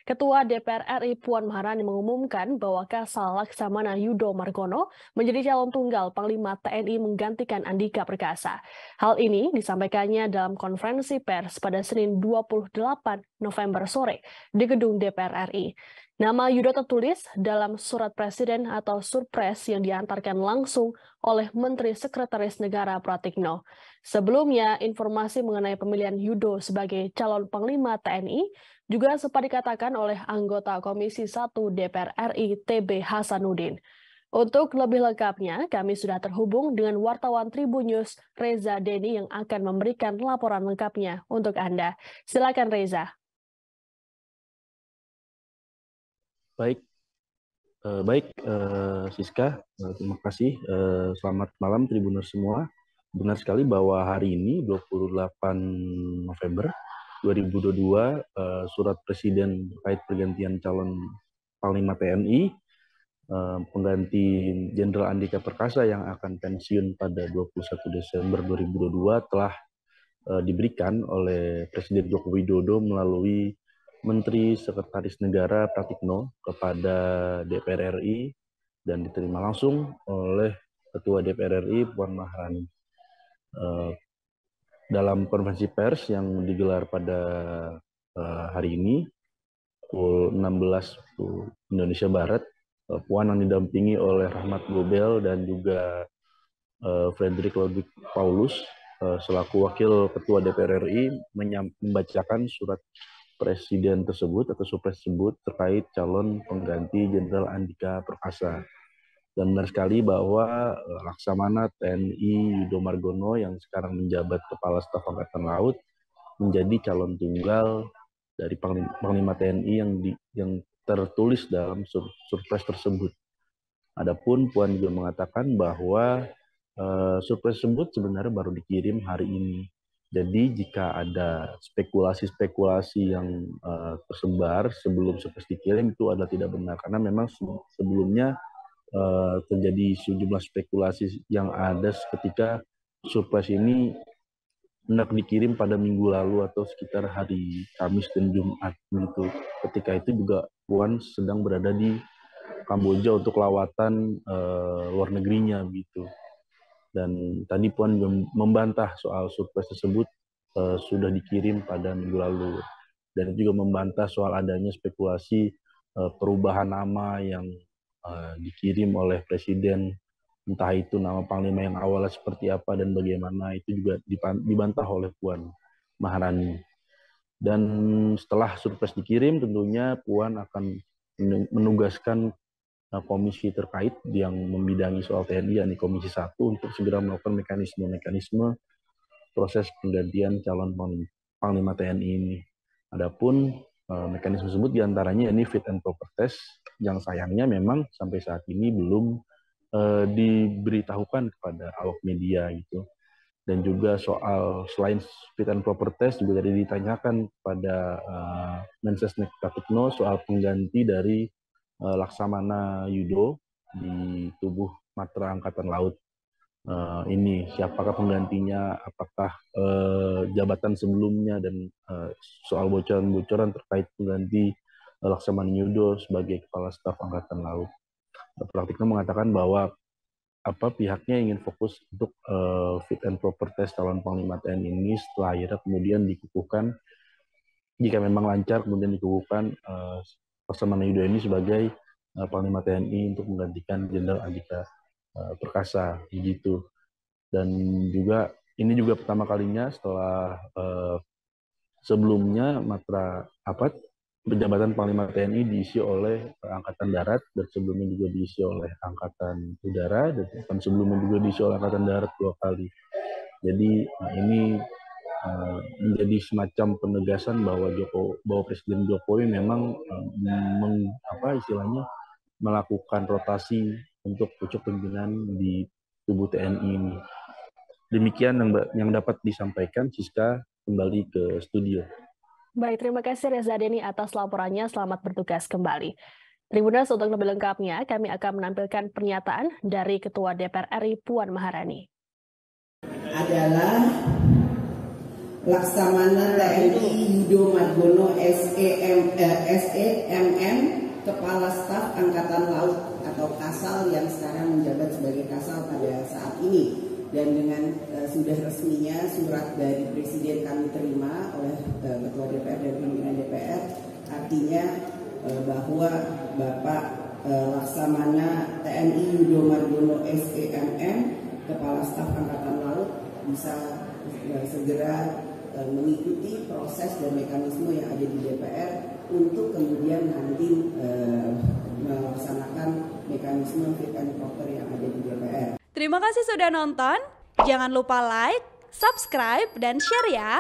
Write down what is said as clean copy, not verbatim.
Ketua DPR RI Puan Maharani mengumumkan bahwa Kasal Laksamana Yudo Margono menjadi calon tunggal Panglima TNI menggantikan Andika Perkasa. Hal ini disampaikannya dalam konferensi pers pada Senin 28 November sore di gedung DPR RI. Nama Yudo tertulis dalam surat presiden atau surpres yang diantarkan langsung oleh Menteri Sekretaris Negara Pratikno. Sebelumnya, informasi mengenai pemilihan Yudo sebagai calon Panglima TNI juga sempat dikatakan oleh anggota Komisi 1 DPR RI TB Hasanuddin. Untuk lebih lengkapnya, kami sudah terhubung dengan wartawan Tribunnews Reza Denny yang akan memberikan laporan lengkapnya untuk Anda. Silakan Reza. Siska, terima kasih. Selamat malam Tribuners semua. Benar sekali bahwa hari ini 28 November 2022 surat presiden terkait pergantian calon Panglima TNI pengganti Jenderal Andika Perkasa yang akan pensiun pada 21 Desember 2022 telah diberikan oleh Presiden Joko Widodo melalui Menteri Sekretaris Negara Pratikno kepada DPR RI dan diterima langsung oleh Ketua DPR RI Puan Maharani. Dalam konferensi pers yang digelar pada hari ini pukul 16 Indonesia Barat, Puan yang didampingi oleh Rahmat Gobel dan juga Frederick Ludwig Paulus selaku Wakil Ketua DPR RI membacakan surat presiden tersebut atau surpres tersebut terkait calon pengganti Jenderal Andika Perkasa. Dan benar sekali bahwa Laksamana TNI Yudo Margono yang sekarang menjabat Kepala Staf Angkatan Laut menjadi calon tunggal dari Panglima TNI yang tertulis dalam surpres tersebut. Adapun Puan juga mengatakan bahwa surpres tersebut sebenarnya baru dikirim hari ini. Jadi jika ada spekulasi-spekulasi yang tersebar sebelum surpres dikirim itu adalah tidak benar karena memang sebelumnya terjadi sejumlah spekulasi yang ada ketika surpres ini hendak dikirim pada minggu lalu atau sekitar hari Kamis dan Jumat gitu. Ketika itu juga Puan sedang berada di Kamboja untuk lawatan luar negerinya gitu. Dan tadi Puan juga membantah soal surpres tersebut sudah dikirim pada minggu lalu. Dan juga membantah soal adanya spekulasi perubahan nama yang dikirim oleh Presiden, entah itu nama Panglima yang awalnya seperti apa dan bagaimana, itu juga dibantah oleh Puan Maharani. Dan setelah surpres dikirim, tentunya Puan akan menugaskan komisi terkait yang membidangi soal TNI, yakni Komisi 1, untuk segera melakukan mekanisme proses penggantian calon Panglima TNI ini. Adapun mekanisme tersebut diantaranya ini fit and proper test, yang sayangnya memang sampai saat ini belum diberitahukan kepada awak media gitu. Dan juga soal selain fit and proper test juga tadi ditanyakan pada Mensesnek Pratikno soal pengganti dari Laksamana Yudo di tubuh Matra Angkatan Laut. Ini siapakah penggantinya, apakah jabatan sebelumnya, dan soal bocoran-bocoran terkait pengganti Laksamana Yudo sebagai Kepala Staf Angkatan Laut. Pratikno mengatakan bahwa pihaknya ingin fokus untuk fit and proper test calon Panglima TNI ini, setelah akhirnya kemudian dikukuhkan, jika memang lancar kemudian dikukuhkan Laksamana Yudo ini sebagai Panglima TNI untuk menggantikan Jenderal Andika Perkasa begitu. Dan juga ini juga pertama kalinya setelah sebelumnya jabatan Panglima TNI diisi oleh Angkatan Darat, dan sebelumnya juga diisi oleh Angkatan Udara, dan sebelumnya juga diisi oleh Angkatan Darat 2 kali. Jadi ini menjadi semacam penegasan bahwa Presiden Jokowi memang melakukan rotasi untuk pucuk pimpinan di tubuh TNI ini. Demikian yang dapat disampaikan. Siska, kembali ke studio. Baik, terima kasih Reza Denny atas laporannya. Selamat bertugas kembali. Tribuners, untuk lebih lengkapnya, kami akan menampilkan pernyataan dari Ketua DPR RI Puan Maharani. Adalah Laksamana TNI Yudo Margono SEMM, Kepala Staf Angkatan Laut atau Kasal yang sekarang menjabat sebagai Kasal pada saat ini. Dan dengan sudah resminya surat dari Presiden kami terima oleh Ketua DPR dan pimpinan DPR, artinya bahwa Bapak Laksamana TNI Yudo Margono SEMM, Kepala Staf Angkatan Laut, bisa segera mengikuti proses dan mekanisme yang ada di DPR untuk kemudian nanti melaksanakan mekanisme fit and proper yang ada di DPR. Terima kasih sudah nonton. Jangan lupa like, subscribe, dan share ya.